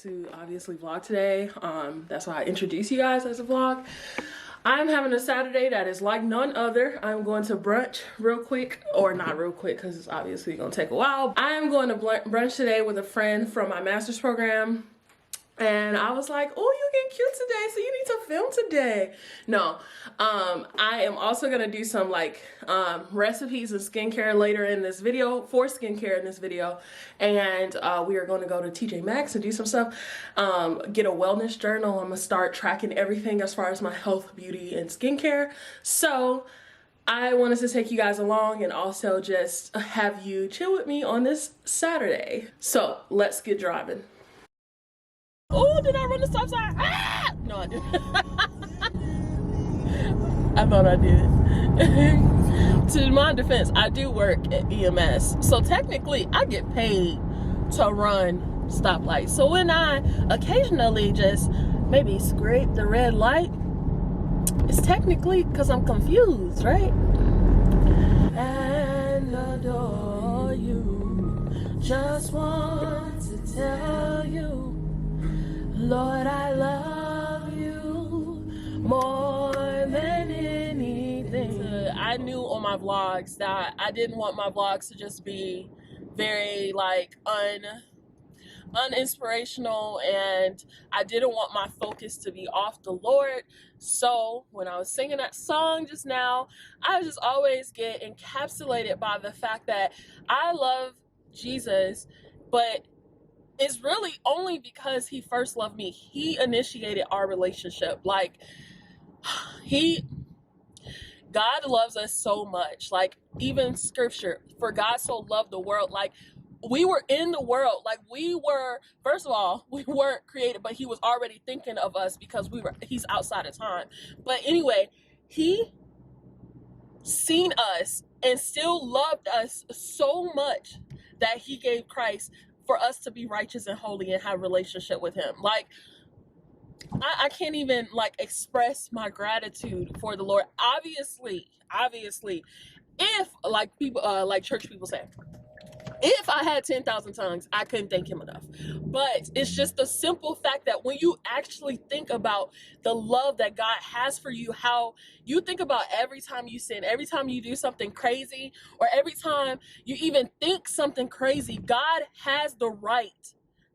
to obviously vlog today. That's why I introduce you guys as a vlog. I'm having a Saturday that is like none other. I'm going to brunch real quick, or not real quick because it's obviously gonna take a while. I am going to brunch today with a friend from my master's program. And I was like, oh, you get cute today, so you need to film today. No, I am also gonna do some like recipes and skincare later in this video, for skincare in this video. And we are gonna go to TJ Maxx and do some stuff, get a wellness journal. I'm gonna start tracking everything as far as my health, beauty, and skincare. So I wanted to take you guys along and also just have you chill with me on this Saturday. So let's get driving. Oh, did I run the stop sign? Ah! No, I didn't. I thought I did. To my defense, I do work at EMS. So technically, I get paid to run stoplights. So when I occasionally just maybe scrape the red light, it's technically because I'm confused, right? And adore you. Just want to tell you, Lord, I love you more than anything. I knew on my vlogs that I didn't want my vlogs to just be very like uninspirational, and I didn't want my focus to be off the Lord. So when I was singing that song just now, I just always get encapsulated by the fact that I love Jesus, but it's really only because he first loved me. He initiated our relationship. Like, God loves us so much. Like, even scripture, for God so loved the world. Like, we were in the world. Like, we were, first of all, we weren't created, but he was already thinking of us because he's outside of time. But anyway, he seen us and still loved us so much that he gave Christ for us to be righteous and holy and have a relationship with him. Like, I can't even like express my gratitude for the Lord. Obviously, if like people, like church people say, if I had 10,000 tongues, I couldn't thank him enough. But it's just the simple fact that when you actually think about the love that God has for you, how you think about every time you sin, every time you do something crazy, or every time you even think something crazy, God has the right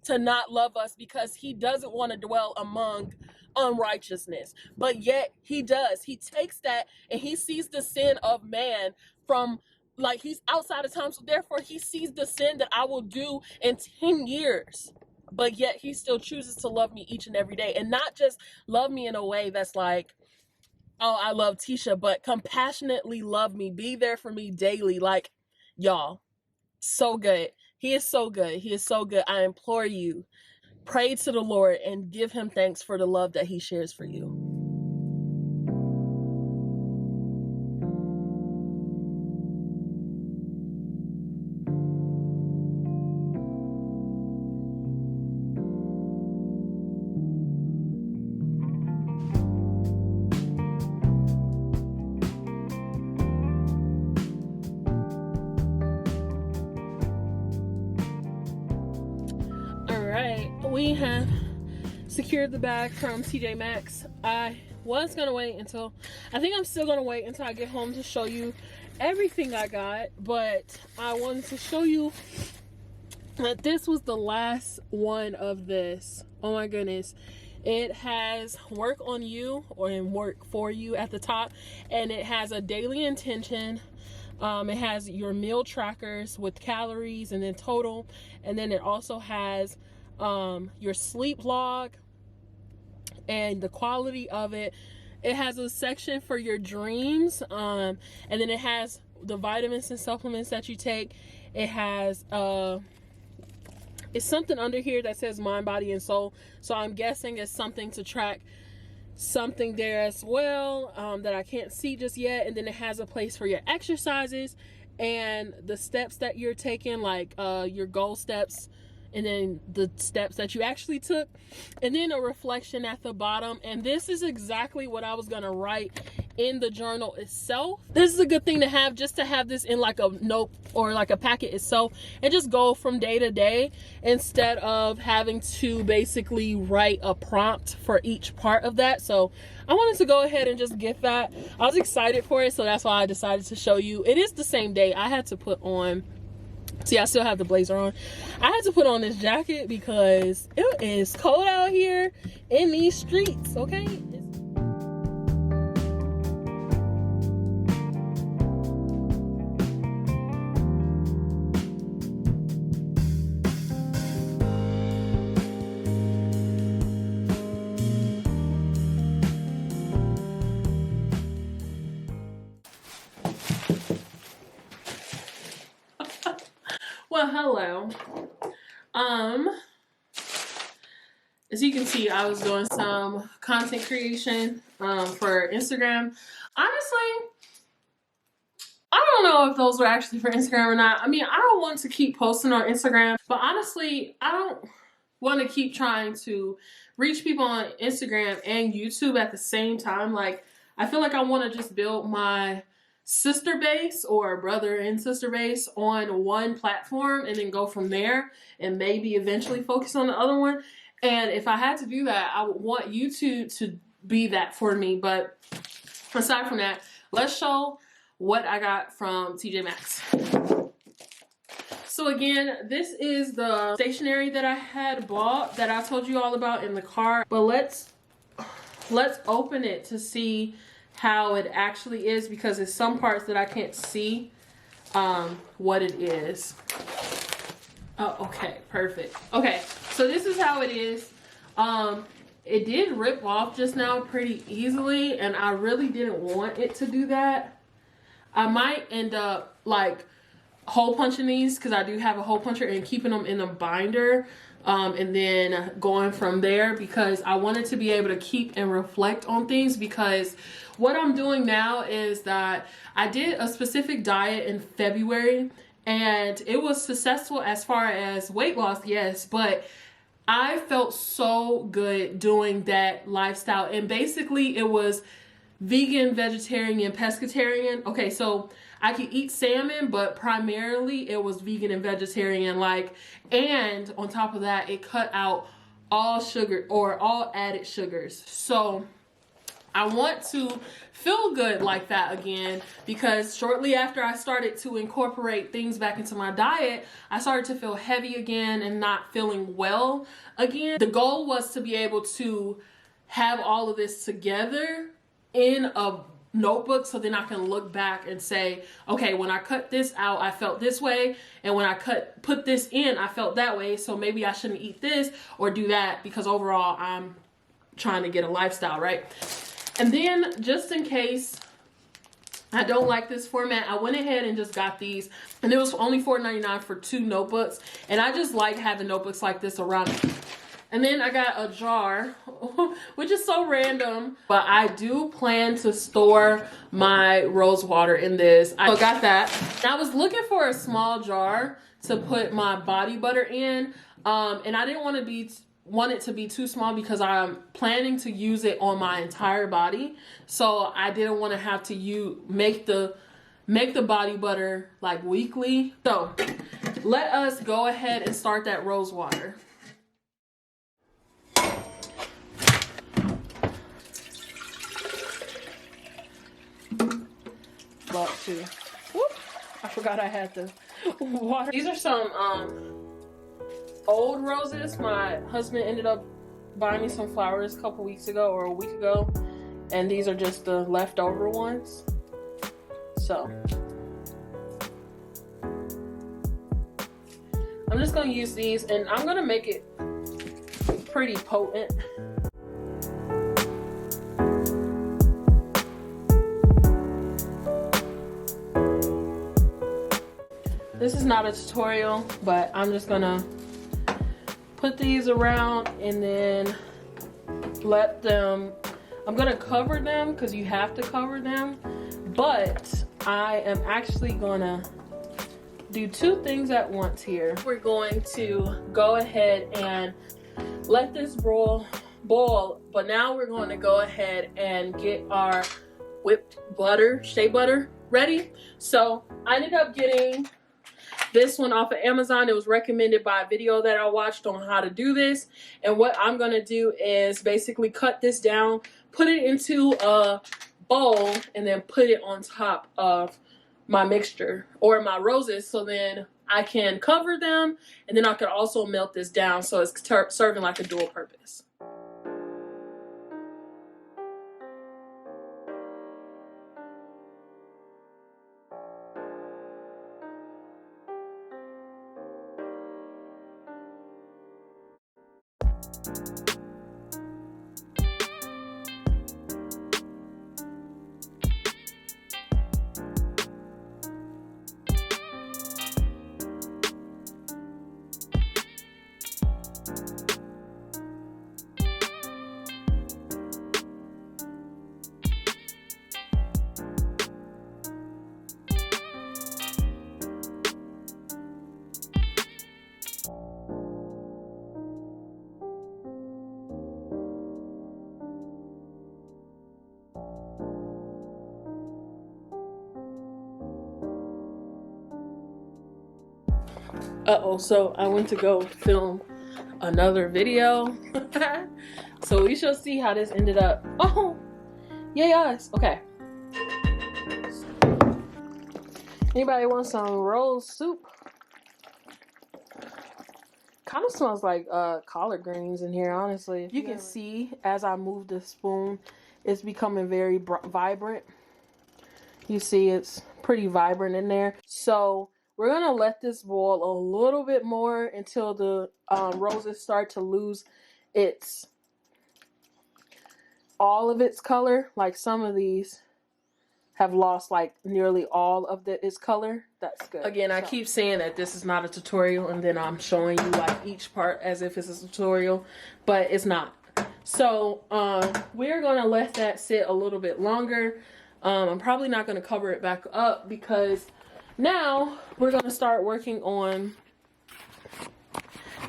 to not love us because he doesn't want to dwell among unrighteousness. But yet he does. He takes that and he sees the sin of man from, like, he's outside of time, so therefore he sees the sin that I will do in 10 years. But yet he still chooses to love me each and every day. And not just love me in a way that's like, oh, I love Teesha, but compassionately love me, be there for me daily. Like, y'all, so good. He is so good. He is so good. I implore you, pray to the Lord and give him thanks for the love that he shares for you. We have secured the bag from TJ Maxx. I was gonna wait until, I think I'm still gonna wait until I get home to show you everything I got, but I wanted to show you that this was the last one of this. Oh my goodness. It has work on you, or in work for you at the top, and it has a daily intention. It has your meal trackers with calories and then total, and then it also has your sleep log and the quality of it. It has a section for your dreams, and then it has the vitamins and supplements that you take. It has it's something under here that says mind, body, and soul, so I'm guessing it's something to track something there as well, that I can't see just yet. And then it has a place for your exercises and the steps that you're taking, like your goal steps, and then the steps that you actually took, and then a reflection at the bottom. And this is exactly what I was gonna write in the journal itself. This is a good thing to have, just to have this in like a note or like a packet itself, and just go from day to day instead of having to basically write a prompt for each part of that. So I wanted to go ahead and just get that. I was excited for it, so that's why I decided to show you. It is the same day. I had to put on, see, I still have the blazer on. I had to put on this jacket because it is cold out here in these streets, okay? Well, hello. As you can see, I was doing some content creation for Instagram. Honestly, I don't know if those were actually for Instagram or not. I mean, I don't want to keep posting on Instagram, but honestly, I don't want to keep trying to reach people on Instagram and YouTube at the same time. Like, I feel like I want to just build my sister base or brother and sister base on one platform and then go from there, and maybe eventually focus on the other one. And if I had to do that, I would want YouTube to be that for me. But aside from that, let's show what I got from TJ Maxx. So again, this is the stationery that I had bought that I told you all about in the car. But let's open it to see how it actually is, because there's some parts that I can't see what it is. Oh, okay, perfect. Okay, so this is how it is. It did rip off just now pretty easily, and I really didn't want it to do that. I might end up like hole punching these, because I do have a hole puncher, and keeping them in a binder, and then going from there, because I wanted to be able to keep and reflect on things. Because what I'm doing now is that I did a specific diet in February, and it was successful as far as weight loss, yes, but I felt so good doing that lifestyle. And basically it was vegan, vegetarian, pescatarian. Okay, so I could eat salmon, but primarily it was vegan and vegetarian, like, and on top of that, it cut out all sugar or all added sugars. So I want to feel good like that again, because shortly after I started to incorporate things back into my diet, I started to feel heavy again and not feeling well again. The goal was to be able to have all of this together in a notebook, so then I can look back and say, okay, when I cut this out, I felt this way, and when I put this in, I felt that way, so maybe I shouldn't eat this or do that, because overall I'm trying to get a lifestyle, right? And then, just in case I don't like this format, I went ahead and just got these, and it was only $4.99 for 2 notebooks, and I just like having notebooks like this around. And then I got a jar, which is so random, but I do plan to store my rose water in this. I got that. I was looking for a small jar to put my body butter in, and I didn't want it to be too small, because I'm planning to use it on my entire body. So I didn't want to have to make the body butter like weekly. So let us go ahead and start that rose water. Lot too. Whoop, I forgot I had the water. These are some old roses. My husband ended up buying me some flowers a couple weeks ago, or a week ago, and these are just the leftover ones. So I'm just gonna use these, and I'm gonna make it pretty potent. This is not a tutorial, but I'm just gonna put these around and then let them, I'm gonna cover them, because you have to cover them, but I am actually gonna do 2 things at once here. We're going to go ahead and let this boil, but now we're going to go ahead and get our whipped butter, shea butter ready. So I ended up getting this one off of Amazon. It was recommended by a video that I watched on how to do this. And what I'm going to do is basically cut this down, put it into a bowl, and then put it on top of my mixture or my roses, so then I can cover them, and then I could also melt this down so it's serving like a dual purpose. So I went to go film another video. So we shall see how this ended up. Oh, yay us. Okay. Anybody want some rose soup? Kind of smells like collard greens in here, honestly. You can see as I move the spoon, it's becoming very vibrant. You see it's pretty vibrant in there. So we're going to let this boil a little bit more until the roses start to lose all of its color. Like some of these have lost like nearly all of its color. That's good. Again, I keep saying that this is not a tutorial, and then I'm showing you like each part as if it's a tutorial, but it's not. So we're going to let that sit a little bit longer. I'm probably not going to cover it back up because now we're going to start working on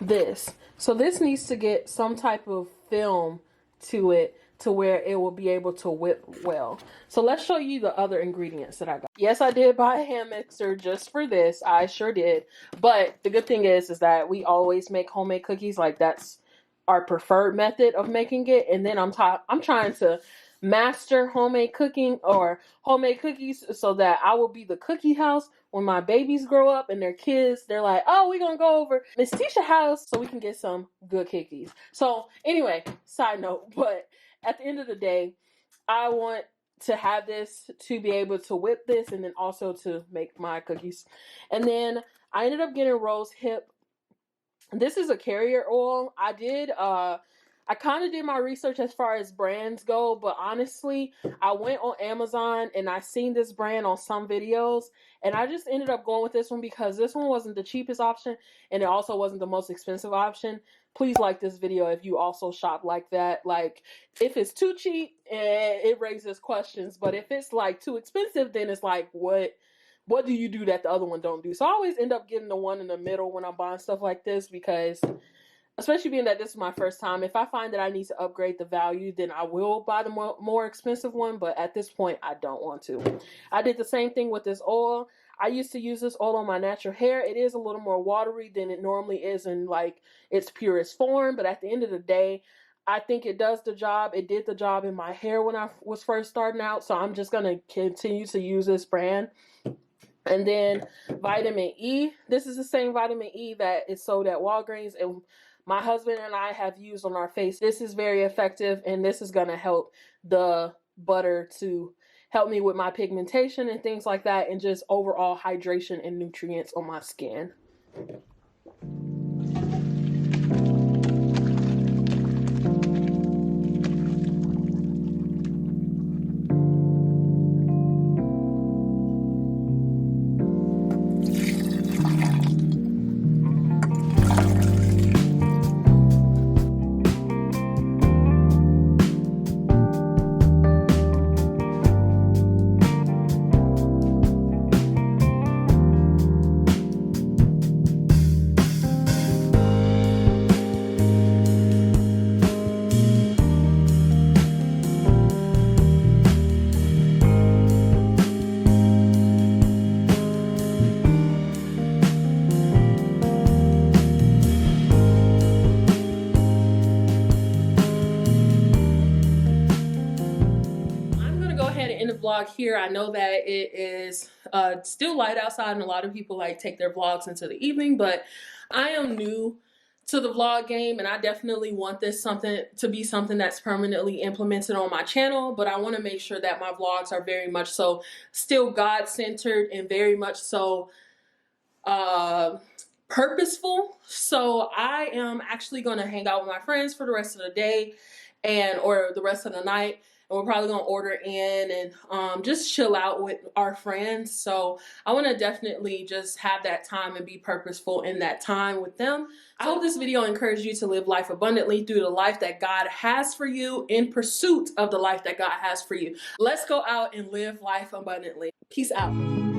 this. So this needs to get some type of film to it to where it will be able to whip well. So let's show you the other ingredients that I got. Yes, I did buy a hand mixer just for this. I sure did. But the good thing is that we always make homemade cookies. Like that's our preferred method of making it. And then I'm trying to master homemade cooking or homemade cookies so that I will be the cookie house when my babies grow up and their kids, they're like, oh, we're gonna go over Miss Teesha house so we can get some good cookies. So anyway, side note, but at the end of the day, I want to have this to be able to whip this and then also to make my cookies. And then I ended up getting rose hip. This is a carrier oil. I kind of did my research as far as brands go, but honestly, I went on Amazon and I seen this brand on some videos, and I just ended up going with this one because this one wasn't the cheapest option, and it also wasn't the most expensive option. Please like this video if you also shop like that. Like, if it's too cheap, it raises questions, but if it's like too expensive, then it's like, what do you do that the other one don't do? So I always end up getting the one in the middle when I'm buying stuff like this because, especially being that this is my first time, if I find that I need to upgrade the value, then I will buy the more expensive one. But at this point, I don't want to. I did the same thing with this oil. I used to use this oil on my natural hair. It is a little more watery than it normally is in like its purest form. But at the end of the day, I think it does the job. It did the job in my hair when I was first starting out. So I'm just going to continue to use this brand. And then vitamin E. This is the same vitamin E that is sold at Walgreens, and my husband and I have used on our face. This is very effective, and this is going to help the butter to help me with my pigmentation and things like that, and just overall hydration and nutrients on my skin. vlog here. I know that it is still light outside and a lot of people like take their vlogs into the evening, but I am new to the vlog game and I definitely want this to be something that's permanently implemented on my channel, but I want to make sure that my vlogs are very much so still God-centered and very much so purposeful. So I am actually going to hang out with my friends for the rest of the day or the rest of the night, and we're probably gonna order in and just chill out with our friends. So I want to definitely just have that time and be purposeful in that time with them. I hope this video encouraged you to live life abundantly through the life that God has for you, in pursuit of the life that God has for you. Let's go out and live life abundantly. Peace out.